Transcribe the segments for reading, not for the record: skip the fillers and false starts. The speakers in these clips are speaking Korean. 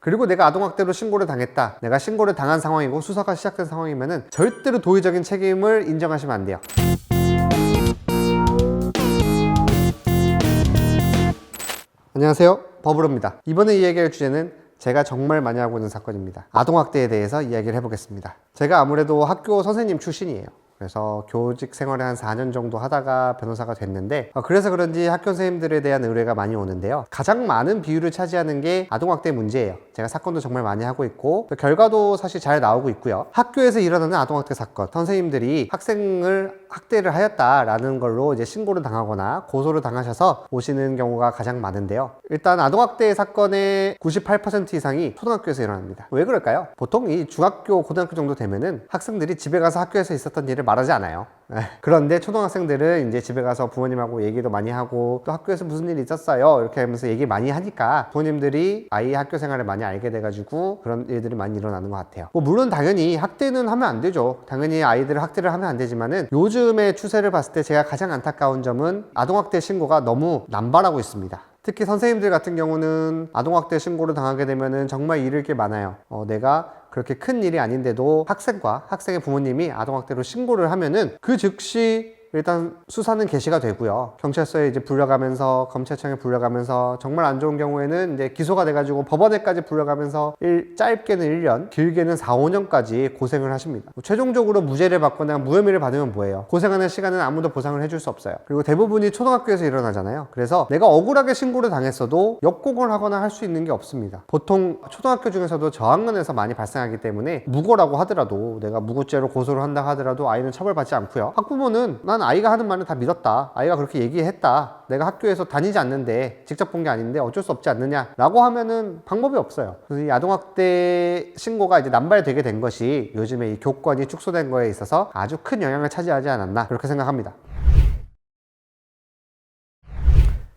그리고 내가 아동학대로 신고를 당했다, 내가 신고를 당한 상황이고 수사가 시작된 상황이면은 절대로 도의적인 책임을 인정하시면 안 돼요. 안녕하세요, 버블로입니다. 이번에 이야기할 주제는 제가 정말 많이 하고 있는 사건입니다. 아동학대에 대해서 이야기를 해보겠습니다. 제가 아무래도 학교 선생님 출신이에요. 그래서 교직 생활을 한 4년 정도 하다가 변호사가 됐는데, 그래서 그런지 학교 선생님들에 대한 의뢰가 많이 오는데요. 가장 많은 비율을 차지하는 게 아동학대 문제예요. 제가 사건도 정말 많이 하고 있고 결과도 사실 잘 나오고 있고요. 학교에서 일어나는 아동학대 사건, 선생님들이 학생을 학대를 하였다라는 걸로 이제 신고를 당하거나 고소를 당하셔서 오시는 경우가 가장 많은데요. 일단 아동학대 사건의 98% 이상이 초등학교에서 일어납니다. 왜 그럴까요? 보통 이 중학교, 고등학교 정도 되면은 학생들이 집에 가서 학교에서 있었던 일을 말하지 않아요. 그런데 초등학생들은 이제 집에 가서 부모님하고 얘기도 많이 하고 또 학교에서 무슨 일이 있었어요 이렇게 하면서 얘기 많이 하니까 부모님들이 아이 학교 생활을 많이 알게 돼가지고 그런 일들이 많이 일어나는 것 같아요. 물론 당연히 학대는 하면 안 되죠. 당연히 아이들을 학대를 하면 안 되지만은 요즘의 추세를 봤을 때 제가 가장 안타까운 점은 아동학대 신고가 너무 남발하고 있습니다. 특히 선생님들 같은 경우는 아동학대 신고를 당하게 되면은 정말 잃을 게 많아요. 내가 그렇게 큰 일이 아닌데도 학생과 학생의 부모님이 아동학대로 신고를 하면은 그 즉시 일단 수사는 개시가 되고요. 경찰서에 이제 불려가면서 검찰청에 불려가면서 정말 안 좋은 경우에는 이제 기소가 돼가지고 법원에까지 불려가면서 짧게는 1년, 길게는 4, 5년까지 고생을 하십니다. 최종적으로 무죄를 받거나 무혐의를 받으면 뭐예요? 고생하는 시간은 아무도 보상을 해줄 수 없어요. 그리고 대부분이 초등학교에서 일어나잖아요. 그래서 내가 억울하게 신고를 당했어도 역공을 하거나 할 수 있는 게 없습니다. 보통 초등학교 중에서도 저학년에서 많이 발생하기 때문에 무고라고 하더라도 내가 무고죄로 고소를 한다 하더라도 아이는 처벌받지 않고요. 학부모는 난 아이가 하는 말은 다 믿었다, 아이가 그렇게 얘기했다, 내가 학교에서 다니지 않는데 직접 본 게 아닌데 어쩔 수 없지 않느냐 라고 하면은 방법이 없어요. 그래서 이 아동학대 신고가 이제 남발되게 된 것이 요즘에 이 교권이 축소된 거에 있어서 아주 큰 영향을 차지하지 않았나 그렇게 생각합니다.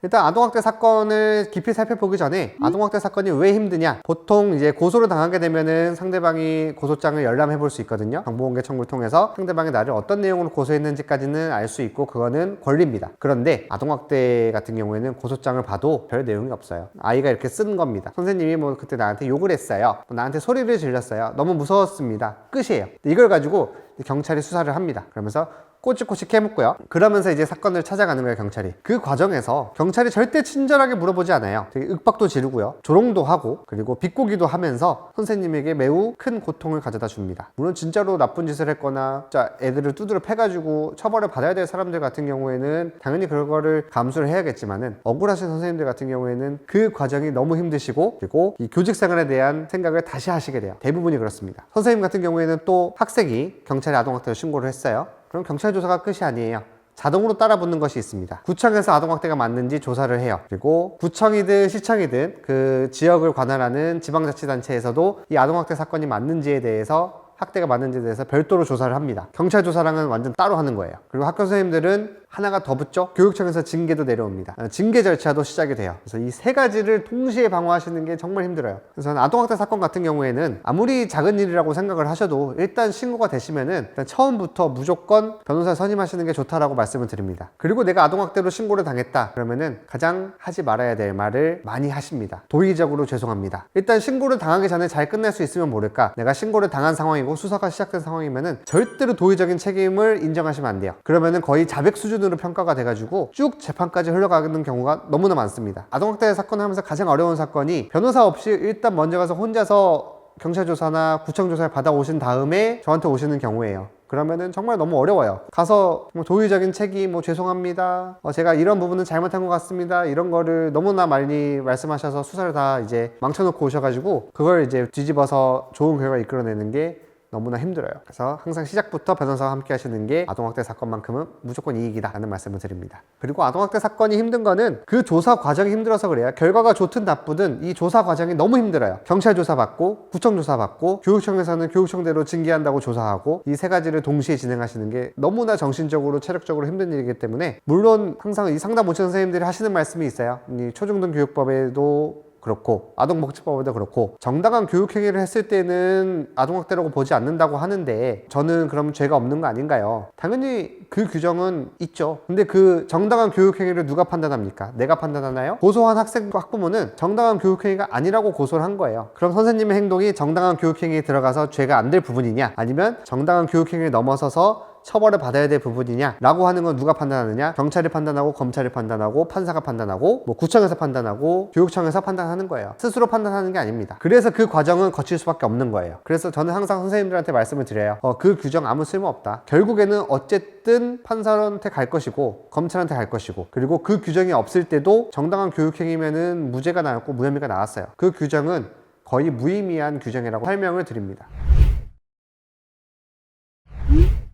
일단 아동학대 사건을 깊이 살펴보기 전에 아동학대 사건이 왜 힘드냐, 보통 이제 고소를 당하게 되면은 상대방이 고소장을 열람해 볼 수 있거든요. 정보공개 청구를 통해서 상대방이 나를 어떤 내용으로 고소했는지까지는 알 수 있고 그거는 권리입니다. 그런데 아동학대 같은 경우에는 고소장을 봐도 별 내용이 없어요. 아이가 이렇게 쓴 겁니다. 선생님이 뭐 그때 나한테 욕을 했어요, 나한테 소리를 질렀어요, 너무 무서웠습니다, 끝이에요. 이걸 가지고 경찰이 수사를 합니다. 그러면서 꼬치꼬치 캐묻고요. 그러면서 이제 사건을 찾아가는 거예요, 경찰이. 그 과정에서 경찰이 절대 친절하게 물어보지 않아요. 되게 윽박도 지르고요, 조롱도 하고, 그리고 비꼬기도 하면서 선생님에게 매우 큰 고통을 가져다 줍니다. 물론 진짜로 나쁜 짓을 했거나 진짜 애들을 두드려 패가지고 처벌을 받아야 될 사람들 같은 경우에는 당연히 그거를 감수를 해야겠지만은, 억울하신 선생님들 같은 경우에는 그 과정이 너무 힘드시고 그리고 이 교직 생활에 대한 생각을 다시 하시게 돼요. 대부분이 그렇습니다. 선생님 같은 경우에는 또 학생이 경찰에 아동학대를 신고를 했어요. 그럼 경찰 조사가 끝이 아니에요. 자동으로 따라붙는 것이 있습니다. 구청에서 아동학대가 맞는지 조사를 해요. 그리고 구청이든 시청이든 그 지역을 관할하는 지방자치단체에서도 이 아동학대 사건이 맞는지에 대해서, 학대가 맞는지에 대해서 별도로 조사를 합니다. 경찰 조사랑은 완전 따로 하는 거예요. 그리고 학교 선생님들은 하나가 더 붙죠. 교육청에서 징계도 내려옵니다. 징계 절차도 시작이 돼요. 그래서 이 세 가지를 동시에 방어하시는 게 정말 힘들어요. 그래서 아동학대 사건 같은 경우에는 아무리 작은 일이라고 생각을 하셔도 일단 신고가 되시면은 일단 처음부터 무조건 변호사 선임하시는 게 좋다라고 말씀을 드립니다. 그리고 내가 아동학대로 신고를 당했다 그러면은 가장 하지 말아야 될 말을 많이 하십니다. 도의적으로 죄송합니다. 일단 신고를 당하기 전에 잘 끝낼 수 있으면 모를까, 내가 신고를 당한 상황이고 수사가 시작된 상황이면은 절대로 도의적인 책임을 인정하시면 안 돼요. 그러면은 거의 자백 수준으로 평가가 돼가지고 쭉 재판까지 흘러가는 경우가 너무나 많습니다. 아동학대 사건을 하면서 가장 어려운 사건이 변호사 없이 일단 먼저 가서 혼자서 경찰 조사나 구청 조사를 받아오신 다음에 저한테 오시는 경우예요. 그러면은 정말 너무 어려워요. 가서 뭐 도의적인 책임, 뭐 죄송합니다, 제가 이런 부분은 잘못한 것 같습니다, 이런 거를 너무나 많이 말씀하셔서 수사를 다 이제 망쳐놓고 오셔가지고 그걸 이제 뒤집어서 좋은 결과 이끌어내는 게 너무나 힘들어요. 그래서 항상 시작부터 변호사와 함께 하시는 게 아동학대 사건만큼은 무조건 이익이다 라는 말씀을 드립니다. 그리고 아동학대 사건이 힘든 거는 그 조사 과정이 힘들어서 그래요. 결과가 좋든 나쁘든 이 조사 과정이 너무 힘들어요. 경찰 조사 받고, 구청 조사 받고, 교육청에서는 교육청대로 징계한다고 조사하고, 이 세 가지를 동시에 진행하시는 게 너무나 정신적으로 체력적으로 힘든 일이기 때문에, 물론 항상 이 상담 모치는 선생님들이 하시는 말씀이 있어요. 이 초중등 교육법에도 그렇고 아동복지법에도 그렇고 정당한 교육행위를 했을 때는 아동학대라고 보지 않는다고 하는데 저는 그럼 죄가 없는 거 아닌가요? 당연히 그 규정은 있죠. 근데 그 정당한 교육행위를 누가 판단합니까? 내가 판단하나요? 고소한 학생과 학부모는 정당한 교육행위가 아니라고 고소를 한 거예요. 그럼 선생님의 행동이 정당한 교육행위에 들어가서 죄가 안 될 부분이냐, 아니면 정당한 교육행위를 넘어서서 처벌을 받아야 될 부분이냐 라고 하는 건 누가 판단하느냐? 경찰이 판단하고, 검찰이 판단하고, 판사가 판단하고, 뭐 구청에서 판단하고, 교육청에서 판단하는 거예요. 스스로 판단하는 게 아닙니다. 그래서 그 과정은 거칠 수밖에 없는 거예요. 그래서 저는 항상 선생님들한테 말씀을 드려요. 그 규정 아무 쓸모 없다. 결국에는 어쨌든 판사한테 갈 것이고, 검찰한테 갈 것이고, 그리고 그 규정이 없을 때도 정당한 교육행위면은 무죄가 나왔고 무혐의가 나왔어요. 그 규정은 거의 무의미한 규정이라고 설명을 드립니다.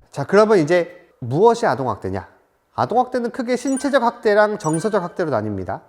자, 그러면 이제 무엇이 아동학대냐? 아동학대는 크게 신체적 학대랑 정서적 학대로 나뉩니다.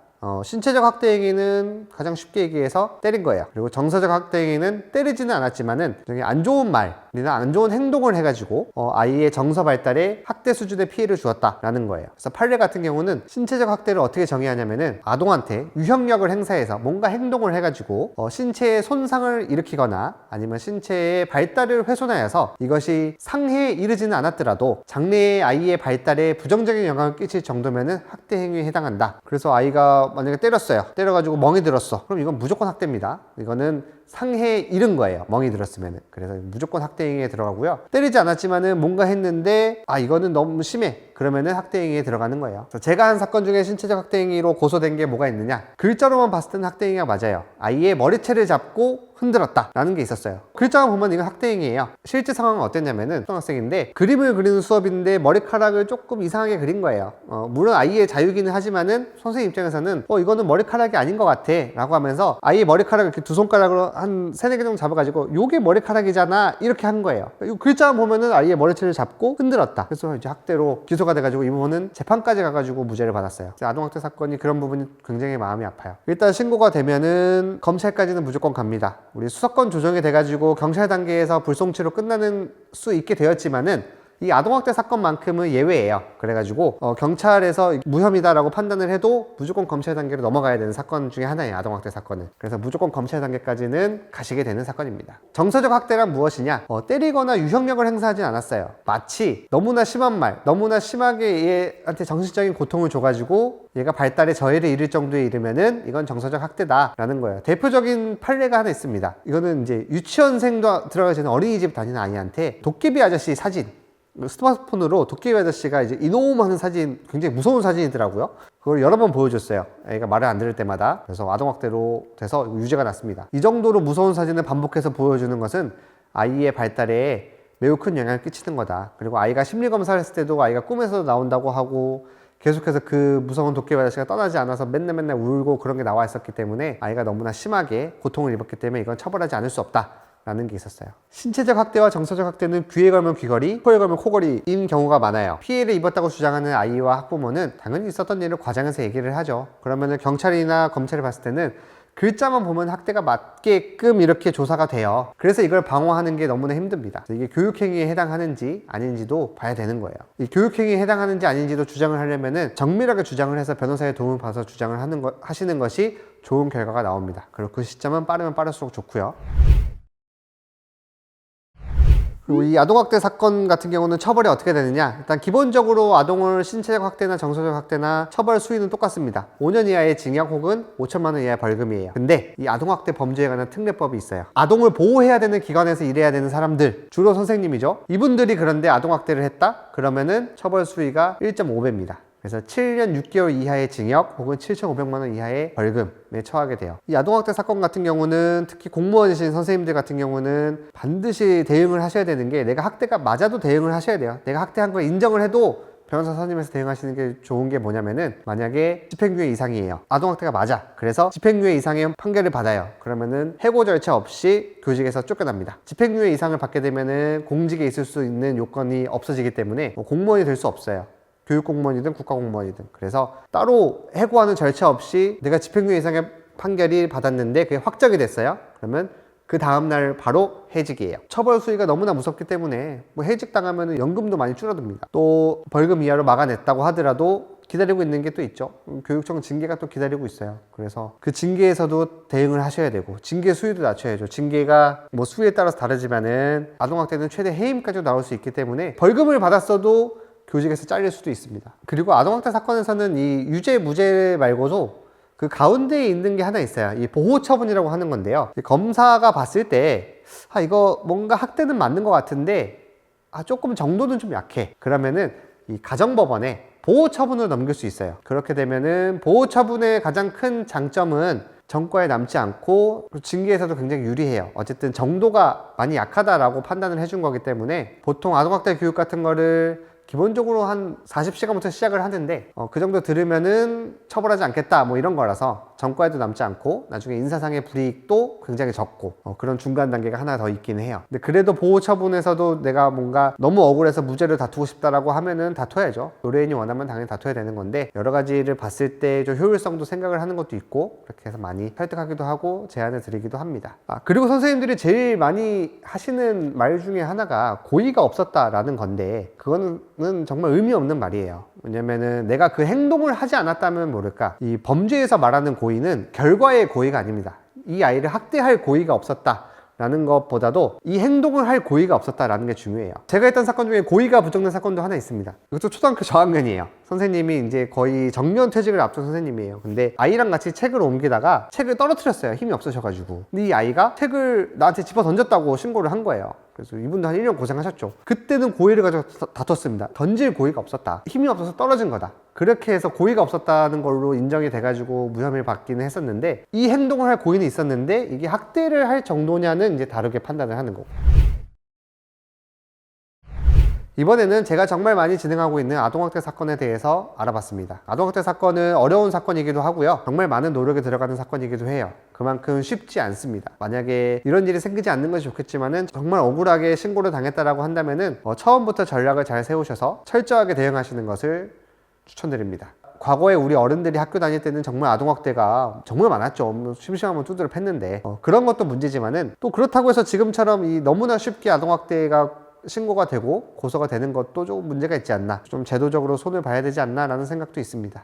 신체적 학대 행위는 가장 쉽게 얘기해서 때린 거예요. 그리고 정서적 학대 행위는 때리지는 않았지만은 안 좋은 말이나 안 좋은 행동을 해가지고 아이의 정서 발달에 학대 수준의 피해를 주었다라는 거예요. 그래서 판례 같은 경우는 신체적 학대를 어떻게 정의하냐면은 아동한테 유형력을 행사해서 뭔가 행동을 해가지고 신체에 손상을 일으키거나 아니면 신체의 발달을 훼손하여서 이것이 상해에 이르지는 않았더라도 장래의 아이의 발달에 부정적인 영향을 끼칠 정도면은 학대 행위에 해당한다. 그래서 아이가 만약에 때렸어요. 때려가지고 멍이 들었어. 그럼 이건 무조건 학대입니다. 이거는 상해에 이른 거예요. 멍이 들었으면은. 그래서 무조건 학대 행위에 들어가고요. 때리지 않았지만은 뭔가 했는데 이거는 너무 심해. 그러면은 학대 행위에 들어가는 거예요. 그래서 제가 한 사건 중에 신체적 학대 행위로 고소된 게 뭐가 있느냐? 글자로만 봤을 때는 학대 행위가 맞아요. 아이의 머리채를 잡고 흔들었다 라는 게 있었어요. 글자만 보면 이건 학대 행위예요. 실제 상황은 어땠냐면은 초등학생인데 그림을 그리는 수업인데 머리카락을 조금 이상하게 그린 거예요. 물론 아이의 자유기는 하지만은 선생님 입장에서는 이거는 머리카락이 아닌 것 같아 라고 하면서 아이의 머리카락을 이렇게 두 손가락으로 한 3-4개 정도 잡아가지고 요게 머리카락이잖아 이렇게 한 거예요. 이 글자만 보면은 아이의 머리채를 잡고 흔들었다. 그래서 이제 학대로 기소가 돼가지고 이 부분은 재판까지 가가지고 무죄를 받았어요. 아동학대 사건이 그런 부분이 굉장히 마음이 아파요. 일단 신고가 되면은 검찰까지는 무조건 갑니다. 우리 수사권 조정이 돼가지고 경찰 단계에서 불송치로 끝나는 수 있게 되었지만은 이 아동학대 사건만큼은 예외예요. 그래가지고 경찰에서 무혐의다라고 판단을 해도 무조건 검찰 단계로 넘어가야 되는 사건 중에 하나예요. 아동학대 사건은. 그래서 무조건 검찰 단계까지는 가시게 되는 사건입니다. 정서적 학대란 무엇이냐? 때리거나 유형력을 행사하진 않았어요. 마치 너무나 심한 말, 너무나 심하게 얘한테 정신적인 고통을 줘가지고 얘가 발달에 저해를 이를 정도에 이르면은 이건 정서적 학대다라는 거예요. 대표적인 판례가 하나 있습니다. 이거는 이제 유치원생도 들어가기 전에 어린이집 다니는 아이한테 도깨비 아저씨 사진, 스마트폰으로 도깨비 아저씨가 이제 이놈 하는 사진, 굉장히 무서운 사진이더라고요. 그걸 여러 번 보여줬어요. 애가 말을 안 들을 때마다. 그래서 아동학대로 돼서 유죄가 났습니다. 이 정도로 무서운 사진을 반복해서 보여주는 것은 아이의 발달에 매우 큰 영향을 끼치는 거다. 그리고 아이가 심리검사를 했을 때도 아이가 꿈에서 나온다고 하고 계속해서 그 무서운 도깨비 아저씨가 떠나지 않아서 맨날 울고 그런 게 나와 있었기 때문에 아이가 너무나 심하게 고통을 입었기 때문에 이건 처벌하지 않을 수 없다 라는 게 있었어요. 신체적 학대와 정서적 학대는 귀에 걸면 귀걸이, 코에 걸면 코걸이인 경우가 많아요. 피해를 입었다고 주장하는 아이와 학부모는 당연히 있었던 일을 과장해서 얘기를 하죠. 그러면은 경찰이나 검찰이 봤을 때는 글자만 보면 학대가 맞게끔 이렇게 조사가 돼요. 그래서 이걸 방어하는 게 너무나 힘듭니다. 이게 교육행위에 해당하는지 아닌지도 봐야 되는 거예요. 이 교육행위에 해당하는지 아닌지도 주장을 하려면은 정밀하게 주장을 해서 변호사의 도움을 받아서 주장을 하시는 것이 좋은 결과가 나옵니다. 그리고 그 시점은 빠르면 빠를수록 좋고요. 그리고 이 아동학대 사건 같은 경우는 처벌이 어떻게 되느냐? 일단 기본적으로 아동을 신체적 학대나 정서적 학대나 처벌 수위는 똑같습니다. 5년 이하의 징역 혹은 5천만 원 이하의 벌금이에요. 근데 이 아동학대 범죄에 관한 특례법이 있어요. 아동을 보호해야 되는 기관에서 일해야 되는 사람들, 주로 선생님이죠. 이분들이 그런데 아동학대를 했다? 그러면은 처벌 수위가 1.5배입니다. 그래서 7년 6개월 이하의 징역 혹은 7,500만 원 이하의 벌금에 처하게 돼요. 이 아동학대 사건 같은 경우는 특히 공무원이신 선생님들 같은 경우는 반드시 대응을 하셔야 되는 게 내가 학대가 맞아도 대응을 하셔야 돼요. 내가 학대한 걸 인정을 해도 변호사 선임해서 대응하시는 게 좋은 게 뭐냐면은 만약에 집행유예 이상이에요. 아동학대가 맞아. 그래서 집행유예 이상의 판결을 받아요. 그러면은 해고 절차 없이 교직에서 쫓겨납니다. 집행유예 이상을 받게 되면은 공직에 있을 수 있는 요건이 없어지기 때문에 공무원이 될 수 없어요. 교육공무원이든 국가공무원이든. 그래서 따로 해고하는 절차 없이 내가 집행유예 이상의 판결이 받았는데 그게 확정이 됐어요. 그러면 그 다음날 바로 해직이에요. 처벌 수위가 너무나 무섭기 때문에 뭐 해직당하면 연금도 많이 줄어듭니다. 또 벌금 이하로 막아냈다고 하더라도 기다리고 있는 게 또 있죠. 교육청 징계가 또 기다리고 있어요. 그래서 그 징계에서도 대응을 하셔야 되고 징계 수위도 낮춰야죠. 징계가 뭐 수위에 따라서 다르지만은 아동학대는 최대 해임까지도 나올 수 있기 때문에 벌금을 받았어도 교직에서 잘릴 수도 있습니다. 그리고 아동학대 사건에서는 이 유죄 무죄 말고도 그 가운데에 있는 게 하나 있어요. 이 보호처분이라고 하는 건데요. 검사가 봤을 때 이거 뭔가 학대는 맞는 것 같은데 조금 정도는 좀 약해. 그러면은 이 가정법원에 보호처분으로 넘길 수 있어요. 그렇게 되면은 보호처분의 가장 큰 장점은 전과에 남지 않고 징계에서도 굉장히 유리해요. 어쨌든 정도가 많이 약하다라고 판단을 해준 거기 때문에 보통 아동학대 교육 같은 거를 기본적으로 한 40시간부터 시작을 하는데 그 정도 들으면은 처벌하지 않겠다 뭐 이런 거라서 전과에도 남지 않고 나중에 인사상의 불이익도 굉장히 적고 그런 중간 단계가 하나 더 있긴 해요. 근데 그래도 보호 처분에서도 내가 뭔가 너무 억울해서 무죄를 다투고 싶다라고 하면은 다퉈야죠. 의뢰인이 원하면 당연히 다퉈야 되는 건데 여러 가지를 봤을 때 좀 효율성도 생각을 하는 것도 있고 그렇게 해서 많이 설득하기도 하고 제안을 드리기도 합니다. 그리고 선생님들이 제일 많이 하시는 말 중에 하나가 고의가 없었다라는 건데 그거는 정말 의미 없는 말이에요. 왜냐면은 내가 그 행동을 하지 않았다면 모를까, 이 범죄에서 말하는 고의는 결과의 고의가 아닙니다. 이 아이를 학대할 고의가 없었다 라는 것보다도 이 행동을 할 고의가 없었다라는 게 중요해요. 제가 했던 사건 중에 고의가 부정된 사건도 하나 있습니다. 이것도 초등학교 저학년이에요. 선생님이 이제 거의 정년 퇴직을 앞둔 선생님이에요. 근데 아이랑 같이 책을 옮기다가 책을 떨어뜨렸어요. 힘이 없으셔가지고. 근데 이 아이가 책을 나한테 집어 던졌다고 신고를 한 거예요. 그래서 이분도 한 1년 고생하셨죠. 그때는 고의를 가지고 다퉜습니다. 던질 고의가 없었다. 힘이 없어서 떨어진 거다. 그렇게 해서 고의가 없었다는 걸로 인정이 돼가지고 무혐의를 받기는 했었는데 이 행동을 할 고의는 있었는데 이게 학대를 할 정도냐는 이제 다르게 판단을 하는 거고. 이번에는 제가 정말 많이 진행하고 있는 아동학대 사건에 대해서 알아봤습니다. 아동학대 사건은 어려운 사건이기도 하고요. 정말 많은 노력이 들어가는 사건이기도 해요. 그만큼 쉽지 않습니다. 만약에 이런 일이 생기지 않는 것이 좋겠지만은 정말 억울하게 신고를 당했다라고 한다면은 처음부터 전략을 잘 세우셔서 철저하게 대응하시는 것을 추천드립니다. 과거에 우리 어른들이 학교 다닐 때는 정말 아동학대가 정말 많았죠. 심심하면 두드려 팼는데 그런 것도 문제지만은 또 그렇다고 해서 지금처럼 이 너무나 쉽게 아동학대가 신고가 되고 고소가 되는 것도 조금 문제가 있지 않나, 좀 제도적으로 손을 봐야 되지 않나 라는 생각도 있습니다.